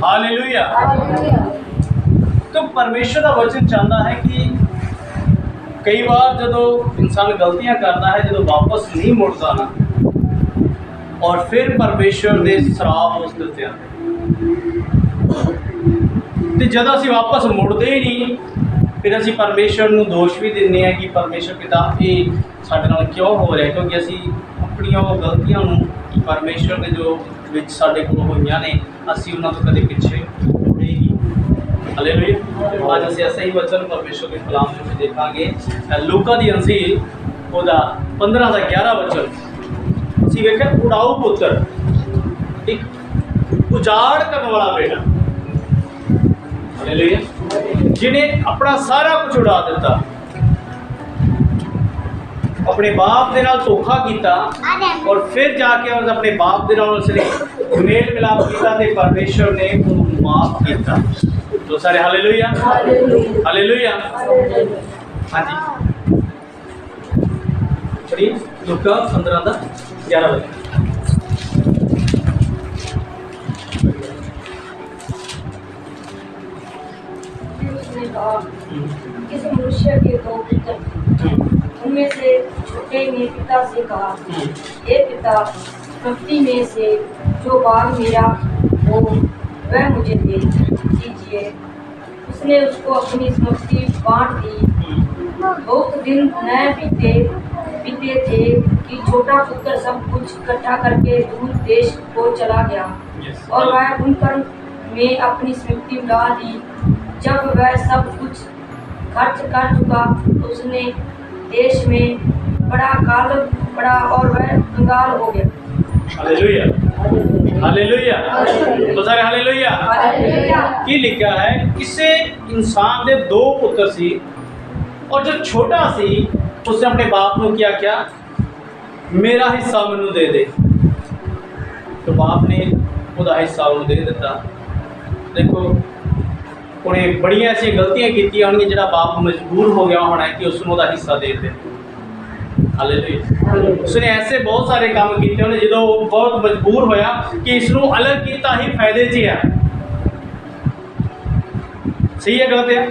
Hallelujah. तो परमेश्वर का वचन चाहता है कि कई बार जो इंसान गलतियां करता है, जो वापस नहीं मुड़ता ना, और फिर परमेश्वर के श्राप उस उत्ते आते, तो जब असी वापस मुड़ते ही नहीं, फिर असी परमेश्वर को दोष भी देने हैं कि परमेश्वर पिता ये साडे नाल क्यों हो रहा है, क्योंकि असी अपनी गलतियों परमेश्वर के जो विच साडे कोल होईयां ने, असी उन्हां तो कदे पिछे मुड़े ही नहीं। हालेलुया। आज असी ऐसा ही वचन परमेश्वर के कलाम में देखांगे। लूका दी अंजील ओदा 15 का 11 वचन असी वेखिया, उड़ाऊ पुत्र, एक उजाड़ करने वाला बेटा, हालेलुया, जिन्हें अपना सारा कुछ उड़ा दिता, अपने बाप के नाल धोखा किया और फिर जाके अपने बाप के नाल उसने मेल मिलाप किया ते परमेश्वर ने उन्हें माफ किया। तो सारे हालेलुया, हालेलुया। हाँ जी, चलिए लूका 15 का 11 बजे। किसी मनुष्य के दो पुत्र थे, उनमें से छोटे ने पिता से कहा, हे पिता, प्रकृति में से जो भाग मेरा हो वह मुझे दे दीजिए। उसने उसको अपनी संपत्ति बांट दी। बहुत दिन न बीते थे कि छोटा पुत्र सब कुछ इकट्ठा करके दूर देश को चला गया और वह बुनकर में अपनी संपत्ति उड़ा दी। जब वह सब कुछ खर्च कर चुका तो उसने देश में बड़ा काल पड़ा और वह कंगाल हो गया। हालेलुया, हालेलुया, तो सारे हालेलुया। की लिखा है, किसे इंसान दे दो पुत्र सी और जो छोटा सी उसने अपने बाप को क्या मेरा हिस्सा मैनू दे दे। तो बाप ने उसका हिस्सा उन्हें दे दिता। देखो, उन्हें बड़िया ऐसी गलतियां की होंगी जिहड़ा बाप मजबूर हो गया होना है कि उसनों का हिस्सा दे दे। हालेलुया। उसने ऐसे बहुत सारे काम किए होने जो बहुत मजबूर होया कि इसनों अलग किया ही फायदे च है। सही है, गलत है?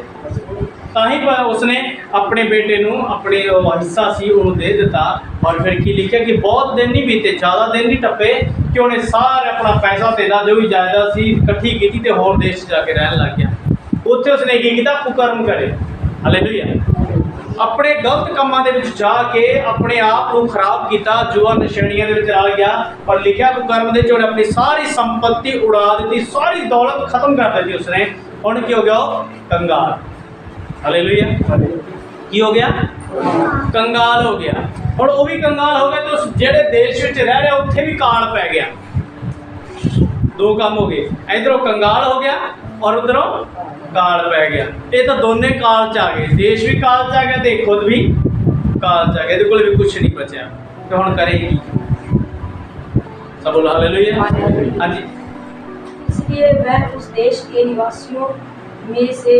ताही उसने अपने बेटे को अपने हिस्सा सी उन्होंने दे दिता। और फिर की लिखा कि बहुत दिन नहीं बीते, ज़्यादा दिन नहीं टप्पे कि उन्हें सारे अपना पैसा तेला जो भी जायदाद सी इकट्ठी की तो होर देश जाके रहन लग गया। उत्थे उसने की किया, कुकर्म करे। हालेलुया। अपने गलत कामों के जाके अपने आप को खराब किया, जुआ नशेड़ियां के रल गया और लिखा कुकर्म के उन्हें अपनी सारी संपत्ति उड़ा दी, सारी दौलत खत्म कर दी उसने। उन्हें की हो गया, कंगाल। हालेलुया। की हो गया? कंगाल हो गया। और वो भी कंगाल हो गया तो जेड़े देश में रह रहे उत्थे भी काल पै गया। दो काम हो गए, इधरों कंगाल हो गया और उधरों काल पै गया। ये तो दोनों काल च आ गए, देश भी काल च आ गया तो खुद भी काल च आ गया। को भी कुछ नहीं बचा तो हम करेगी। सब बोलो हालेलुया। हाँ जी। इसलिए वह उस देश के निवासियों में से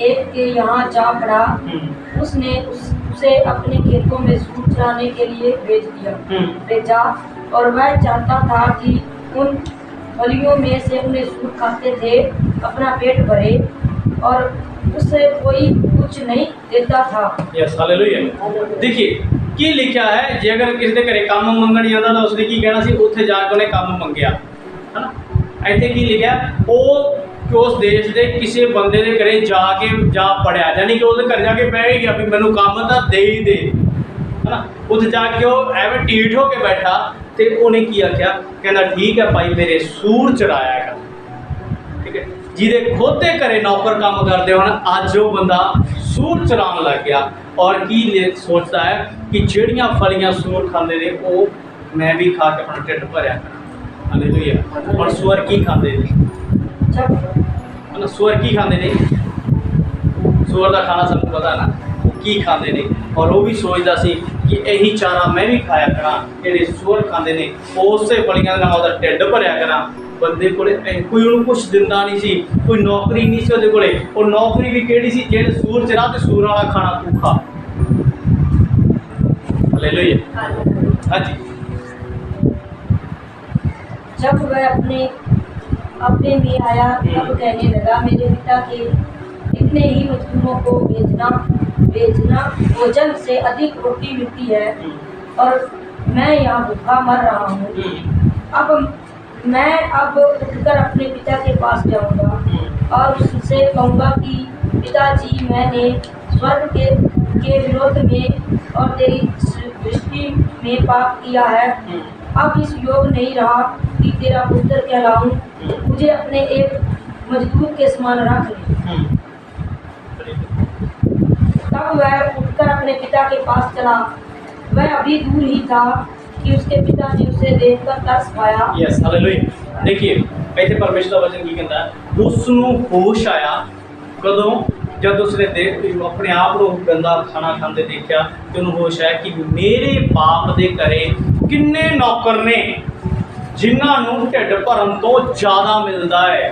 एक के यहाँ जा पड़ा। उसने उसे अपने खेतों में सूर चराने के लिए भेजा और वह चाहता था कि उन फलियों में से उन्हें सूर खाते थे, अपना पेट भरे, और उससे कोई कुछ नहीं देता था। Yes, hallelujah. देखिए की लिखा है, जे अगर किसी के घरे काम मंगण जाता तो उसने की कहना सी, उत्थे जाके उन्हें काम मंगया, है ना। इत्थे की लिखा, वो उस देश के किसी बंदे के घरे जाके जा पड़िया, यानी कि उसके घर जाके बह ही गया भी मैनू काम तो दे ही दे, है ना। उत्थे जाके वो एवं ढीठ होके बैठा तो उन्हें की आख्या, कहना ठीक है भाई मेरे सूर चराया कर, ठीक है। जिदे खुद के घरे नौकर काम करते हो, अज वो बंदा सूर चरान लग गया और की सोचता है कि ਜਿਹੜੀਆਂ फलियां सूर खाते ने वो मैं भी खा के अपना ढिड भरिया करा। हालेलुया। और सूअर की खाते हैं, है ना। सूअर की खाते ने, सूअर का खाना सबको पता है ना की खाते ने। और वो भी सोचता सी कि यही चारा मैं भी खाया करा ਜਿਹੜੇ सूअर खाते ने, उसे फलियां का ਉਹਦਾ ढिड भरिया करा। बंदे को कोई उन्होंने कुछ दिता नहीं सी, कोई नौकरी नहीं सी ਉਹਦੇ ਕੋਲੇ। और नौकरी भी केड़ी सी, ਜਿਹੜੇ सूर चरा तो सूर वाला खाना तू खा। हालेलुया। हाँ जी। जब वह अपने अपने में आया तब कहने लगा, मेरे पिता के इतने ही मजदूरों को भेजना भोजन से अधिक रोटी मिलती है और मैं यहाँ भूखा मर रहा हूँ। अब उठकर अपने पिता के पास जाऊंगा और उससे कहूँगा कि पिताजी, मैंने स्वर्ग के विरोध में और तेरी दृष्टि में पाप किया है। अब इस योग नहीं रहा कि तेरा पुत्र कहलाऊं। मुझे अपने एक मजदूर के समान रख ले। तब वह उठकर अपने पिता के पास चला। वह अभी दूर ही था कि उसके पिता ने उसे देखकर तरस खाया। Yes, hallelujah. देखिए ਇੱਥੇ ਪਰਮੇਸ਼ਰ ਦਾ ਵਚਨ ਕੀ ਕਹਿੰਦਾ ਹੈ, ਉਸ ਨੂੰ ਹੋਸ਼ ਆਇਆ ਕਦੋਂ, जब उसने अपने आप को गंदा खाना खाते देखा तो उन्होंने होश आया कि मेरे बाप के घरे किन्ने नौकर ने जिन्होंने ढिड भरन तो ज़्यादा मिलता है।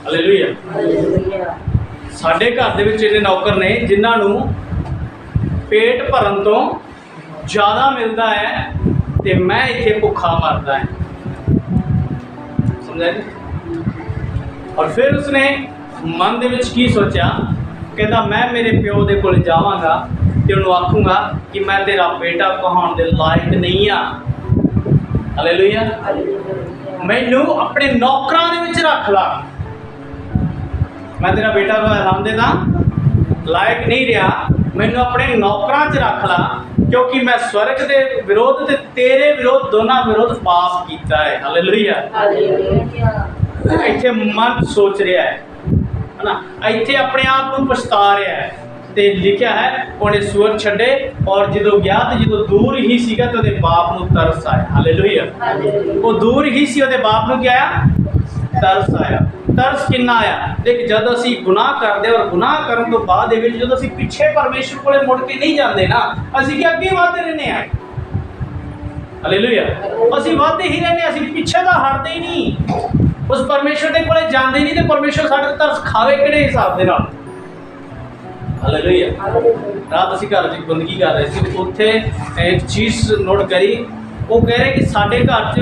हालेलुया। साडे घर दे विच इन्ने नौकर ने जिन्होंने पेट भरन तो ज़्यादा मिलता है तो मैं इत्थे भुखा मरदा है। समझा जी। और फिर उसने मन दे विच की सोचा, कहता मैं मेरे प्यो दे कोल जावांगा ते उन्होंने आखूँगा कि मैं तेरा बेटा कहाउण दे लायक नहीं हाँ। हालेलुया। मैनू अपने नौकरां दे विच रख ला, मैं तेरा बेटा कहलाउण दा लायक नहीं रहा, मैनू अपने नौकरां च रख ला क्योंकि मैं स्वर्ग के विरोध ते तेरे विरोध दोनों विरोध पाप कीता है। हालेलुया। इत्थे मन सोच रहा है ना, इत्थे अपने आप को पछता रहा है तो लिखा है उन्हें सूअर छड्डे और जो गया तो जो दूर ही सीगा तो बाप को तरस आया। हालेलुया। वो दूर ही सी वो बाप को क्या आया, तरस आया। तरस किन्ना आया, देख जब असी गुनाह करते और गुनाह करने तो बाद जो असी पिछे परमेश्वर को मुड़ के नहीं जाते ना, असी क्या अगे बढ़ते रहने हैं। हालेलुया। असी बढ़ते ही रहने, असी पिछे तो हटते ही नहीं, उस परमेश्वर के कोले जाते नहीं तो परमेश्वर साढ़े तरस खावे किहड़े हिसाब के नाल। हालेलुया। रात असी घर च बंदगी कर रहे थे, उत्थे एक चीज़ नोट करी, वो कह रहे कि साढ़े घर च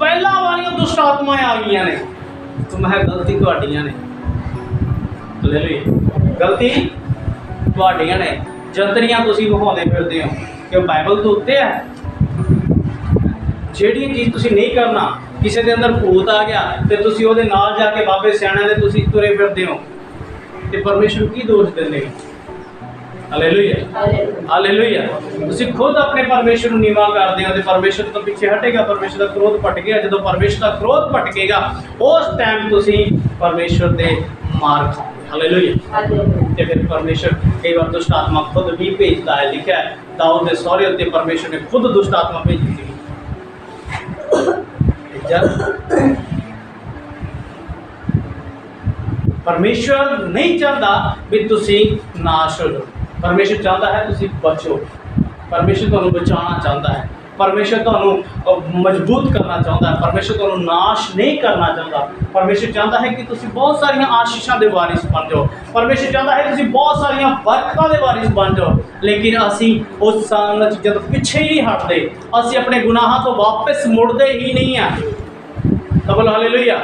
पहला वाली दुष्ट आत्माएं आ गई ने, तो मैं गलती तुहाडियां ने। हालेलुया। गलती तुहाडियां ने, जंतरियां तुसीं विखाउंदे फिरदे हो कि बाइबल तो उत्ते है, जिहड़ी चीज़ तुसीं नहीं करना, किसी के अंदर भूत आ गया तो तुसीं उहदे नाल जाके बाबे सियाणियां दे तुसीं तुरे फिरदे हो ते परमेश्वर की दोष देंदे। हालेलुया। हालेलुया। तुसीं खुद अपने परमेश्वर को नीवा करदे हो ते परमेश्वर तो पीछे हटेगा, परमेश्वर का क्रोध भटकेगा। जो परमेश्वर का क्रोध भटकेगा उस टाइम तुसीं परमेश्वर दे मार खाओगे। हालेलुया। ते फिर परमेश्वर कई बार दुष्ट आत्मा खुद भी भेजता है। लिखा है दाऊद के सौरे उत्ते परमेश्वर ने खुद दुष्ट आत्मा भेजी थी। परमेश्वर नहीं चाहता भी तुसी नाश हो जाओ, परमेश्वर चाहता है तुसी बचो। परमेश्वर तुहानू बचाना चाहता है, परमेश्वर तुहानू मजबूत करना चाहता है, परमेश्वर तुहानू नाश नहीं करना चाहता। परमेश्वर चाहता है कि तुसी बहुत सारिया आशीषां दे वारिस बन जाओ, परमेश्वर चाहता है तुसी बहुत सारिया बरकतां दे वारिस बन जाओ। लेकिन असी उस सारियां चीज़ां तो पिछे ही नहीं हटते, असी अपने गुनाहां तो वापस मुड़ते ही नहीं हैं। तो बोलो हालेलुया।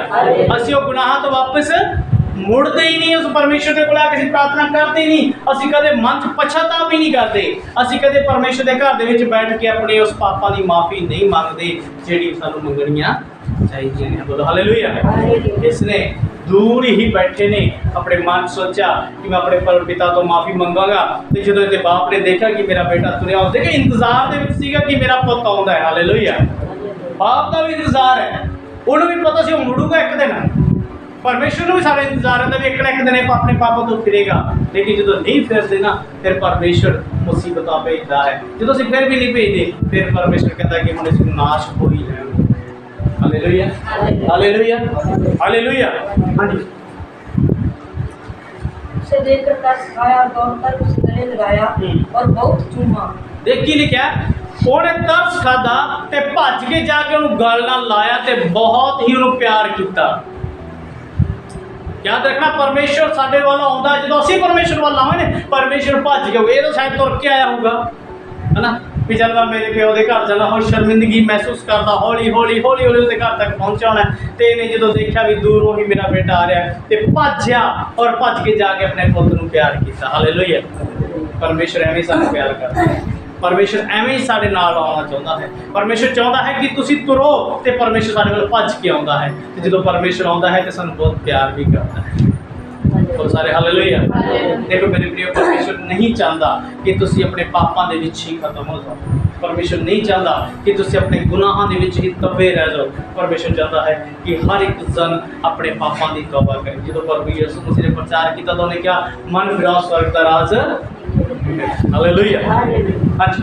असी वो गुनाहां तो वापस मुड़ते ही नहीं, उस परमेश्वर के कोल आके प्रार्थना करते ही नहीं, असी कदे मन च पछतावा भी नहीं करते, असी कदे परमेश्वर के घर दे विच बैठ के अपने उस पापां दी माफ़ी नहीं मंगते जिहड़ी सानू मंगणियां चाहिए ने। बोलो हालेलुया। इसने दूर ही बैठे ने अपने मन सोचा कि मैं अपने पिता तो माफ़ी मंगांगा, तो जो इसके बाप ने देखा कि मेरा बेटा तुरिया देखा इंतजार दे विच सीगा कि मेरा पुत आउंदा है। हालेलुया। बाप का भी इंतजार है, उन्होंने भी पता सी वो मुड़ूगा एक दिन, परमेश्वर को भी सारा इंतजार रहता है एक ना एक दिन अपने पापों तो फिरेगा। लेकिन जो नहीं फिरते ना फिर परमेश्वर मुसीबत भेजता है, जो फिर भी नहीं भेजते फिर परमेश्वर कहता है कि हम इसको नाश हो ही जाए। हालेलुया। हालेलुया। हालेलुया। हाँ जी। उसे देखकर तरस खाया और दौड़कर उसे गले लगाया और बहुत चूमा। देख की लिखा उन्हें तरस खादा ते भज के जाके उन्होंने गल नाल लाया ते बहुत ही उन्होंने प्यार किया। याद रखना परमेश्वर साडे वाला आउंदा, जो असीं परमेश्वर वाल आवांगे परमेश्वर भज के ये तो शायद तुर के आया होगा, है ना। ਵੀ ਚੱਲ ਮੈਂ ਮੇਰੇ ਪਿਓ ਦੇ ਘਰ ਜਾਣਾ, ਹੁਣ ਸ਼ਰਮਿੰਦਗੀ ਮਹਿਸੂਸ ਕਰਦਾ, ਹੌਲੀ ਹੌਲੀ ਉਹਦੇ ਘਰ ਤੱਕ ਪਹੁੰਚਾਉਣਾ। ਤੇ ਇਹਨੇ ਜਦੋਂ ਦੇਖਿਆ ਵੀ ਦੂਰੋਂ ਹੀ ਮੇਰਾ ਬੇਟਾ ਆ ਰਿਹਾ ਤੇ ਭੱਜਿਆ ਔਰ ਭੱਜ ਕੇ ਜਾ ਕੇ ਆਪਣੇ ਪੁੱਤ ਨੂੰ ਪਿਆਰ ਕੀਤਾ। ਹਾਲੇਲੂਇਆ। ਪਰਮੇਸ਼ਰ ਐਵੇਂ ਸਾਨੂੰ ਪਿਆਰ ਕਰਦਾ ਹੈ, ਪਰਮੇਸ਼ਰ ਐਵੇਂ ਹੀ ਸਾਡੇ ਨਾਲ ਆਉਣਾ ਚਾਹੁੰਦਾ ਹੈ। ਪਰਮੇਸ਼ਰ ਚਾਹੁੰਦਾ ਹੈ ਕਿ ਤੁਸੀਂ ਤੁਰੋ ਤੇ ਪਰਮੇਸ਼ਰ ਸਾਡੇ ਵੱਲ ਭੱਜ ਕੇ ਆਉਂਦਾ ਹੈ। ਤੇ ਜਦੋਂ ਪਰਮੇਸ਼ਰ ਆਉਂਦਾ ਹੈ ਤੇ ਸਾਨੂੰ ਬਹੁਤ ਪਿਆਰ ਵੀ ਕਰਦਾ ਹੈ। और सारे हालेलुया। देखो मेरे प्रिय, परमेश्वर नहीं चाहता कि तुसी अपने पापां दे विच ही खत्म हो जाओ। परमेश्वर नहीं चाहता कि तुसी अपने गुनाहां दे विच ही दबे रह जाओ। परमेश्वर चाहता है कि हर एक जन अपने पापां दी तौबा करे। जो प्रभु यीशु मसीह ने प्रचार किया तो उन्हें क्या मन फिराओ स्वर्ग दा राज। हालेलुया। हां जी।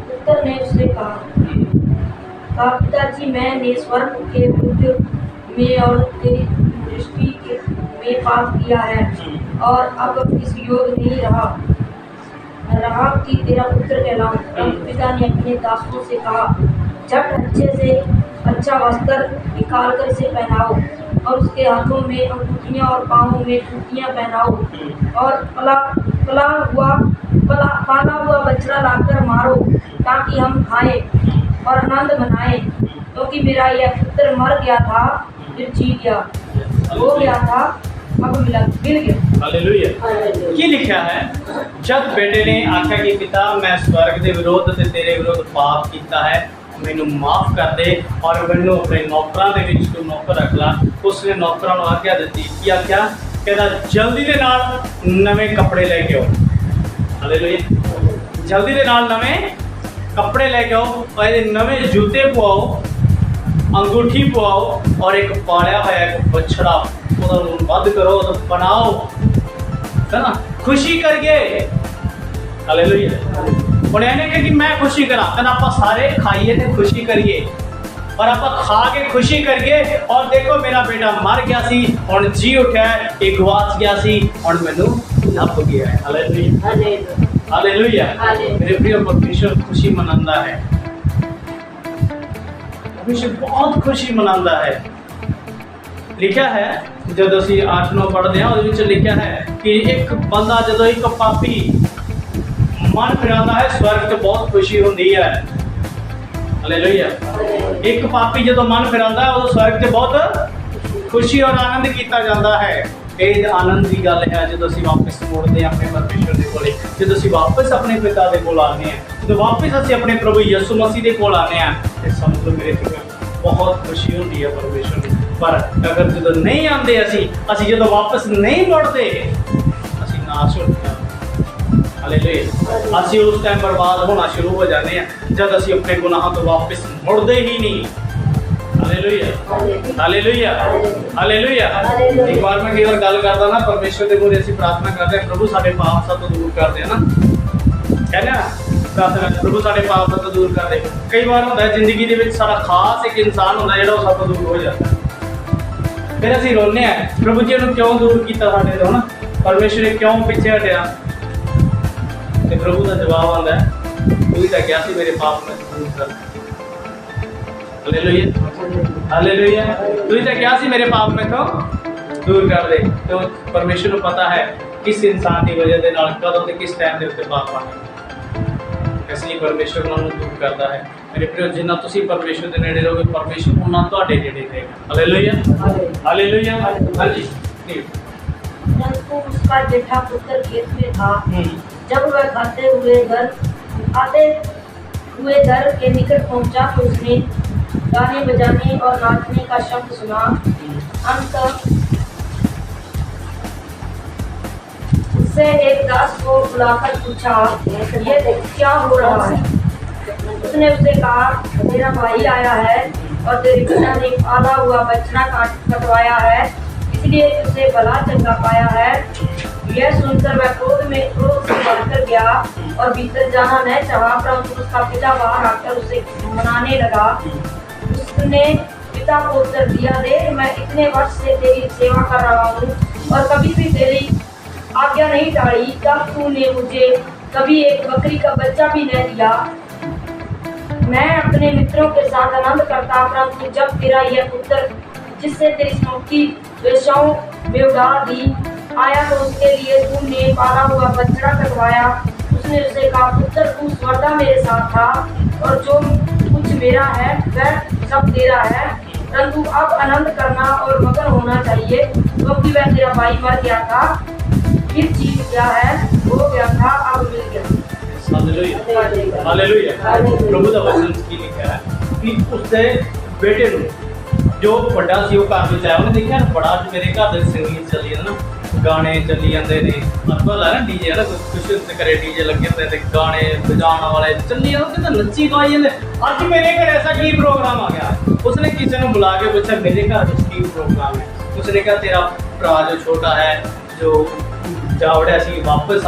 पुत्र ने उससे कहा पिताजी, मैंने स्वर्ग के विरुद्ध में और तेरी दृष्टि में पाप किया है और अब इस योग नहीं रहा कि तेरा पुत्र कहलाऊं। पिता ने अपने दासों से कहा, झट अच्छे से अच्छा वस्त्र निकाल कर इसे पहनाओ और उसके हाथों में अंगूठियां और पाँवों में जूतियां पहनाओ और पाला हुआ बछड़ा लाकर मारो ताकि हम खाएं और आनंद मनाएं, क्योंकि मेरा यह पुत्र मर गया था फिर जी गया, हो गया था अब मिल गया। हालेलुया। की लिखा है, जब बेटे ने आख्या कि पिता मैं स्वर्ग के विरोध ते तेरे विरोध पाप किया है, मैनू माफ कर दे और मैनू अपने नौकरां दे विच तू नौकर रख ला। उसने नौकरां नूं आख्या दी कि आख्या कहदा जल्दी दे नाल नवे कपड़े लेके आओ। हालेलुया। जल्दी दे नाल नवे कपड़े लेके आओ और इहदे नवे जूते पवाओ, अंगूठी पवाओ और एक पालिया होया एक बछड़ा वध करो तो बनाओ, है ना, खुशी करिए। हालेलुया। हुण इहने कहा कि मैं खुशी करा, कहना आपां सारे खाइए ते खुशी करिए और आपां खा के खुशी करिए। और देखो मेरा बेटा मर गया सी, हुण जी उठा है, ये गवाच गया सी, हुण मैनू लभ गया है। हालेलुया। हालेलुया। मेरे प्रिय, परमेश्वर खुशी मनांदा है, परमेश्वर बहुत खुशी मनांदा है। लिखा है जब असी 8-9 पढ़ते हैं उस लिखा है कि एक बंदा जो एक पापी मन फिरांदा है स्वर्ग तो बहुत खुशी होती है। हालेलुया। एक पापी जो मन फिरांदा है उस स्वर्ग से बहुत खुशी और आनंद किया जाता है। ये आनंद की गल है जो असी वापस मुड़ते हैं अपने परमेश्वर के कोल, जो असी वापस अपने पिता के कोल आने हैं, जो वापस असी अपने प्रभु यीशु मसीह के कोल आने हैं, तो समझ लो मेरे बहुत खुशी होती है परमेश्वर की। पर अगर जो नहीं आते असी जो वापस नहीं मुड़ते असी नाश हो जाते। हालेलुया। असी उस टाइम बर्बाद होना शुरू हो जाते हैं जब असी अपने गुनाहों तो वापस मुड़ते ही नहीं। हालेलुया। हालेलुया। हालेलुया। एक बार मैं कई बार गल करता ना, परमेश्वर के मूहरे असी प्रार्थना करते हैं, प्रभु साडे पाप सब तो दूर कर दे ना, है ना, प्रार्थना प्रभु साडे पाप सब तो दूर कर दे। कई बार होता है जिंदगी दे विच साडा खास एक इंसान होता है जो सब तो दूर हो जाता है, फिर असी रोने हैं प्रभु जी ने क्यों दूर किया साडे तो, है ना, परमेश्वर ने क्यों पिछे हटिया। तो प्रभु का जवाब आता है, तू ही तो क्या सी मेरे पाप में दूर कर। हालेलुया। हालेलुया। तू ही तो क्या सी मेरे पाप में तो दूर कर दे। तो परमेश्वर को पता है किस इंसान की वजह से कदों से किस टाइम के उत्ते पाप आने, इसलिए परमेश्वर उन्होंने दूर करता है। मेरे प्रियो, जिन्ना तुसी परमेश्वर के नेड़े रहोगे परमेश्वर उन्ना तुहाडे नेड़े रहेगा। हालेलुया। हालेलुया। हां जी। जब उसका जेठा पुत्र खेत में था, जब वह आते हुए घर के निकट पहुंचा तो उसने गाने बजाने और नाचने का शब्द सुना। अंत उससे एक दास को बुलाकर पूछा, ये क्या हो रहा है? उसने उसे कहा, मेरा भाई आया है और तेरे पिता ने पाला हुआ बछड़ा कटवाया है, इसलिए उसे भला चंगा पाया है। यह सुनकर वह क्रोध से भरकर गया और भीतर जाना न चाहा, परंतु उसका पिता बाहर आकर उसे मनाने लगा। उसने पिता को उत्तर दिया, देख मैं इतने वर्ष से तेरी सेवा कर रहा हूँ और कभी भी तेरी आज्ञा नहीं टाली, तब तूने मुझे कभी एक बकरी का बच्चा भी न दिया। मैं अपने मित्रों के साथ आनंद करता, परंतु जब तेरा यह पुत्र जिससे तेरी सम्पत्ति वेश्याओं में उड़ा दी आया तो उसके लिए तुमने पाला हुआ बछड़ा कटवाया। उसने उसे कहा, पुत्र तू स्वर्दा मेरे साथ था और जो कुछ मेरा है वह सब तेरा है, परंतु अब आनंद करना और मगन होना चाहिए, क्योंकि वह तेरा भाई मर गया था, फिर जीत गया है, हो गया था, अब मिल गया। Hallelujah hallelujah. प्रभु ਦਾ ਵਚਨ ਕੀ ਲਿਖਿਆ ਹੈ ਕਿ ਉਸਦੇ ਬੇਟੇ ਨੂੰ ਜੋ ਵੱਡਾ ਸੀ ਉਹ ਘਰ ਵਿੱਚ ਆਇਆ, ਉਹਨੇ ਦੇਖਿਆ ਨਾ ਬੜਾ ਮੇਰੇ ਘਰ ਦੇ ਸੰਗੀਤ ਚੱਲੀ ਜਾਂਦਾ ਨਾ, ਗਾਣੇ ਚੱਲੀ ਜਾਂਦੇ ਨੇ, ਅੱਜਕੱਲ ਹੈ ਨਾ ਡੀਜੇ ਹੈ ਨਾ, ਕੁਛ ਤੇ ਕਰੇ ਡੀਜੇ ਲੱਗੇ ਹੁੰਦੇ ਤੇ ਗਾਣੇ ਵਜਾਉਣ ਵਾਲੇ ਚੱਲੀ ਜਾਂਦੇ ਤੇ ਨੱਚੀ ਗਾਈ ਜਾਂਦੇ। ਅੱਜ ਮੇਰੇ ਘਰ ਐਸਾ ਕੀ ਪ੍ਰੋਗਰਾਮ ਆ ਗਿਆ, ਉਸਨੇ ਕਿਸੇ ਨੂੰ ਬੁਲਾ ਕੇ ਪੁੱਛਿਆ ਮੇਰੇ ਘਰ ਵਿੱਚ ਕੀ ਪ੍ਰੋਗਰਾਮ ਹੈ, ਉਸਨੇ ਕਿਹਾ ਤੇਰਾ ਭਰਾ ਜੋ ਛੋਟਾ ਹੈ ਜੋ ਜਾਵੜਿਆ ਸੀ ਵਾਪਸ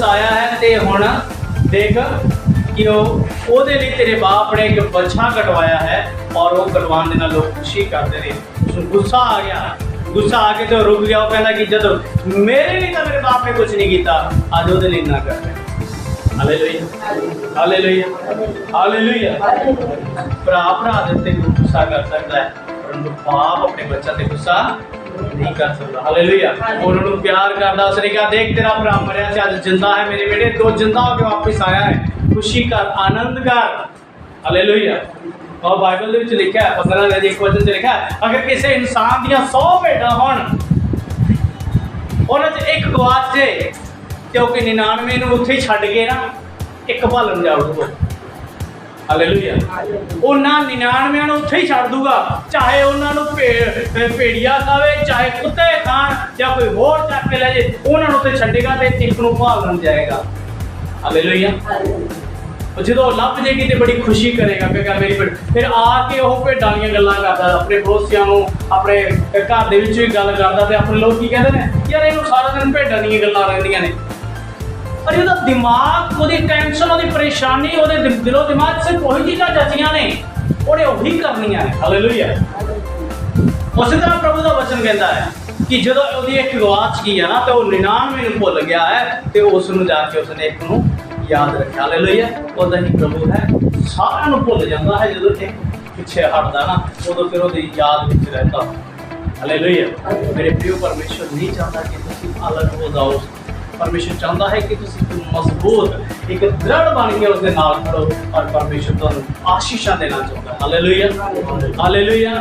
ਆਇਆ ਹੈ ਤੇ ਹੁਣ ਦੇਖ ਕਿ ਉਹਦੇ ਲਈ ਤੇਰੇ ਬਾਪ ਨੇ ਇੱਕ ਬੱਚਾ ਕਟਵਾਇਆ ਹੈ ਔਰ ਉਹ ਕਟਵਾਉਣ ਦੇ ਨਾਲ ਲੋਕ ਖੁਸ਼ੀ ਕਰਦੇ ਨੇ। ਉਸਨੂੰ ਗੁੱਸਾ ਆ ਕੇ ਤੇ ਉਹ ਰੁਕ ਗਿਆ। ਉਹ ਕਹਿੰਦਾ ਕਿ ਜਦੋਂ ਮੇਰੇ ਲਈ ਤਾਂ ਮੇਰੇ ਬਾਪ ਨੇ ਕੁਝ ਨਹੀਂ ਕੀਤਾ, ਅੱਜ ਉਹਦੇ ਲਈ ਨਾ ਕਰ ਰਿਹਾ। Hallelujah hallelujah hallelujah. ਭਰਾ ਦੇ ਉੱਤੇ ਗੁੱਸਾ ਕਰ ਸਕਦਾ ਹੈ, ਪਰੰਤੂ ਬਾਪ ਆਪਣੇ ਬੱਚਾ ਤੇ ਗੁੱਸਾ नहीं कर सकता। हालेलुया। उन्होंने प्यार करता, उसने कहा देख तेरा भरा मरिया से आज जिंदा है, मेरे बेटे तो जिंदा होकर वापस आया है, खुशी कर, आनंद कर। हालेलुया। और बाइबल ਦੇ ਵਿੱਚ ਲਿਖਿਆ ਹੈ 15 ਦੇ ਇੱਕ ਵਚਨ 'ਚ ਲਿਖਿਆ ਹੈ ਅਗਰ ਕਿਸੇ ਇਨਸਾਨ ਦੀਆਂ 100 ਭੇਡਾਂ ਹੋਣ ਉਹਨਾਂ 'ਚ ਇੱਕ ਗਵਾਚ ਜੇ ਤੇ ਉਹ 99 ਨੂੰ ਉੱਥੇ ਹੀ ਛੱਡ ਕੇ ਨਾ ਇੱਕ ਭਾਲਣ ਜਾਊਗਾ। ਹਾਲੇਲੂਇਆ। ਉਹਨਾਂ 99 ਨੂੰ ਉੱਥੇ ਹੀ ਛੱਡ ਦੂਗਾ, ਚਾਹੇ ਉਹਨਾਂ ਨੂੰ ਭੇੜੀਆ ਖਾਵੇ, ਚਾਹੇ ਕੁੱਤੇ ਖਾਣ ਜਾਂ ਕੋਈ ਹੋਰ ਚੱਕ ਕੇ ਲੈ ਜੇ, ਉਹਨਾਂ ਨੂੰ ਉੱਥੇ ਛੱਡੇਗਾ ਤੇ ਇੱਕ ਨੂੰ ਭਾਲਣ ਜਾਏਗਾ। ਹਾਲੇਲੂਇਆ। ਜਦੋਂ ਲੱਭ ਜੇਗੀ ਤੇ ਬੜੀ ਖੁਸ਼ੀ ਕਰੇਗਾ ਕਿ ਮੇਰੀ ਭੇਡ, ਫਿਰ ਆ ਕੇ ਉਹ ਭੇਡਾਂ ਦੀਆਂ ਗੱਲਾਂ ਕਰਦਾ, ਆਪਣੇ ਪੜੋਸੀਆਂ ਨੂੰ, ਆਪਣੇ ਘਰ ਦੇ ਵਿੱਚ ਵੀ ਗੱਲ ਕਰਦਾ ਤੇ ਆਪਣੇ ਲੋਕ ਕੀ ਕਹਿੰਦੇ ਨੇ, ਯਾਰ ਇਹਨੂੰ ਸਾਰਾ ਦਿਨ ਭੇਡਾਂ ਦੀਆਂ ਗੱਲਾਂ ਰਹਿੰਦੀਆਂ ਨੇ। ਪਰ ਉਹਦਾ ਦਿਮਾਗ, ਉਹਦੀ ਟੈਨਸ਼ਨ, ਉਹਦੀ ਪਰੇਸ਼ਾਨੀ, ਉਹਦੇ ਦਿਲੋਂ ਦਿਮਾਗ ਸਿਰਫ ਉਹੀ ਚੀਜ਼ਾਂ ਜੱਜੀਆਂ ਨੇ, ਉਹਨੇ ਉਹੀ ਕਰਨੀਆਂ ਨੇ। ਹਾਲੇਲੂਇਆ। ਉਸੇ ਤਰ੍ਹਾਂ ਪ੍ਰਭੂ ਦਾ ਵਚਨ ਕਹਿੰਦਾ ਹੈ ਕਿ ਜਦੋਂ ਉਹਦੀ ਇੱਕ ਗਵਾਚ ਗਈ ਹੈ ਨਾ ਤੇ ਉਹ 99 ਨੂੰ ਭੁੱਲ ਗਿਆ ਹੈ ਤੇ ਉਸ ਨੂੰ ਜਾ ਕੇ ਉਸਨੇ ਇੱਕ ਨੂੰ ਯਾਦ ਰੱਖਿਆ। ਹਾਲੇਲੂਇਆ। ਉਹਦਾ ਹੀ ਪ੍ਰਭੂ ਹੈ, ਸਾਰਿਆਂ ਨੂੰ ਭੁੱਲ ਜਾਂਦਾ ਹੈ, ਜਦੋਂ ਇੱਕ ਪਿੱਛੇ ਹਟਦਾ ਨਾ ਉਦੋਂ ਫਿਰ ਉਹਦੀ ਯਾਦ ਵਿੱਚ ਰਹਿੰਦਾ। ਹਾਲੇਲੂਇਆ। ਮੇਰੇ ਪਿਓ ਪਰਮੇਸ਼ਰ ਨਹੀਂ ਚਾਹੁੰਦਾ ਕਿ ਤੁਸੀਂ ਅਲੱਗ ਹੋ ਜਾਓ, परमेश्वर चाहता है कि तुम मजबूत एक दृढ़ बन के उसके नाल खड़ो और परमेश्वर तुहानू आशीषां देना चाहता है। Hallelujah hallelujah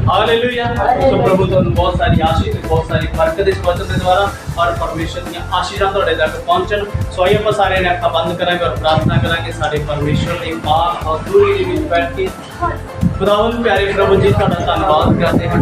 hallelujah. तो प्रभु तुहानू बहुत सारी आशीष, बहुत सारी बरकत इस वचन के द्वारा और परमेश्वर दी आशीषां तुहाडे तक पहुंचन। सो आइए ਆਪਾਂ सारे ने अखां बंद करांगे और प्रार्थना करांगे साडे परमेश्वर दी पाक हज़ूरी दे विच बैठ के। खुदावंद प्यारे प्रभु जी तुहाडा धन्नवाद करते हैं।